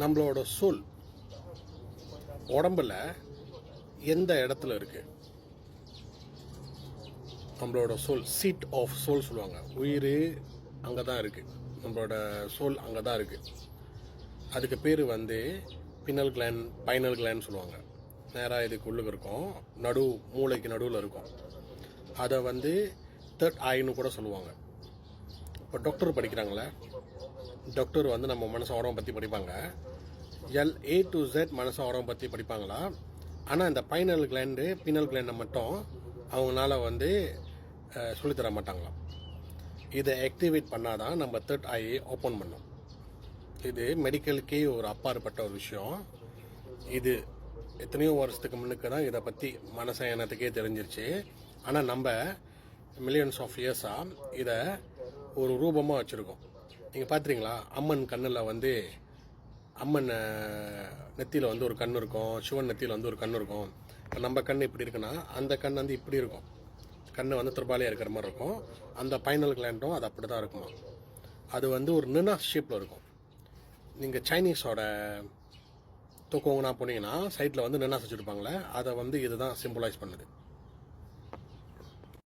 நம்மளோட சோல் உடம்புல எந்த இடத்துல இருக்கு? நம்மளோட சோல், சீட் ஆஃப் சோல் சொல்லுவாங்க. உயிர் அங்கே தான் இருக்குது. நம்மளோட சோல் அங்கே தான் இருக்குது. அதுக்கு பேர் பினல் கிளாண்ட், பைனல் கிளாண்ட் சொல்லுவாங்க. நேராக இதுக்கு உள்ளுக்கு இருக்கும், மூளைக்கு நடுவில் இருக்கும். அதை தேர்ட் ஐன்னு கூட சொல்லுவாங்க. இப்போ டாக்டர் படிக்கிறாங்களே, டாக்டர் நம்ம மனசு உடம்பை பற்றி படிப்பாங்க. A to Z மனசு உடம்பை பற்றி படிப்பாங்களா? ஆனால் இந்த பைனல் கிளாண்டை மட்டும் அவங்களால சொல்லித்தர மாட்டாங்களாம். இதை ஆக்டிவேட் பண்ணாதான் நம்ம தேர்ட் ஐயை ஓப்பன் பண்ணோம். இது மெடிக்கலுக்கே ஒரு அப்பாற்பட்ட ஒரு விஷயம். இது எத்தனையோ வருஷத்துக்கு முன்னுக்கு தான் இதை பற்றி மனச எண்ணத்துக்கே தெரிஞ்சிருச்சு. ஆனால் நம்ம மில்லியன்ஸ் ஆஃப் இயர்ஸாக இதை ஒரு ரூபமாக வச்சுருக்கோம். நீங்கள் பார்த்துறீங்களா? அம்மன் கண்ணில் அம்மன் நெத்தியில் ஒரு கண் இருக்கும், சிவன் நெத்தியில் ஒரு கண் இருக்கும். இப்போ நம்ம கண் இப்படி இருக்குன்னா அந்த கண் இப்படி இருக்கும். கண் திருபாலியாக இருக்கிற மாதிரி இருக்கும். அந்த பைனல் கிளாண்டும் அது அப்படி தான் இருக்குமா. அது ஒரு நினாஸ் ஷேப்பில் இருக்கும். நீங்கள் சைனீஸோட தூக்கவங்கன்னா போனீங்கன்னா சைட்டில் நினாஸ் வச்சுருப்பாங்களே, அதை இதுதான் சிம்பிளைஸ் பண்ணுது.